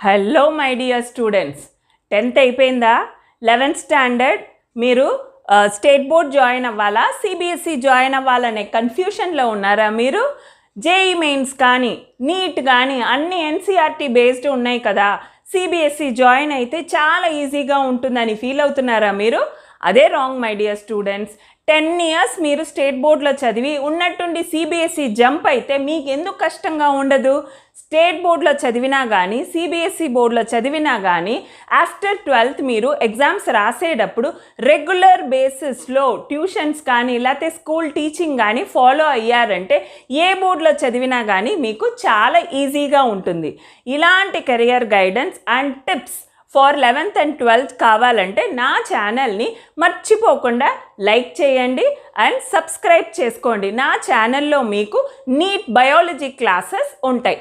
Hello my dear students, 10th అయిపోయిందా? 11th standard మీరు state board join అవ్వాలా, CBSE join అవ్వాలనే కన్ఫ్యూషన్లో ఉన్నారా? మీరు జేఈ మెయిన్స్ కానీ నీట్ కానీ అన్ని ఎన్సీఆర్టీ బేస్డ్ ఉన్నాయి కదా, సిబిఎస్ఈ జాయిన్ అయితే చాలా ఈజీగా ఉంటుందని ఫీల్ అవుతున్నారా మీరు? అదే wrong my dear students. 10 years మీరు స్టేట్ బోర్డులో చదివి ఉన్నట్టుండి సిబిఎస్ఈ జంప్ అయితే మీకు ఎందుకు కష్టంగా ఉండదు? స్టేట్ బోర్డులో చదివినా కానీ సిబిఎస్ఈ బోర్డులో చదివినా కానీ ఆఫ్టర్ 12th మీరు ఎగ్జామ్స్ రాసేటప్పుడు రెగ్యులర్ బేసిస్లో ట్యూషన్స్ కానీ లేకపోతే స్కూల్ టీచింగ్ కానీ ఫాలో అయ్యారంటే ఏ బోర్డులో చదివినా కానీ మీకు చాలా ఈజీగా ఉంటుంది. ఇలాంటి career guidance and tips for 11th and 12th కావాలంటే నా ఛానల్ని మర్చిపోకుండా లైక్ చేయండి అండ్ సబ్స్క్రైబ్ చేసుకోండి. నా ఛానల్లో మీకు నీట్ బయాలజీ క్లాసెస్ ఉంటాయి.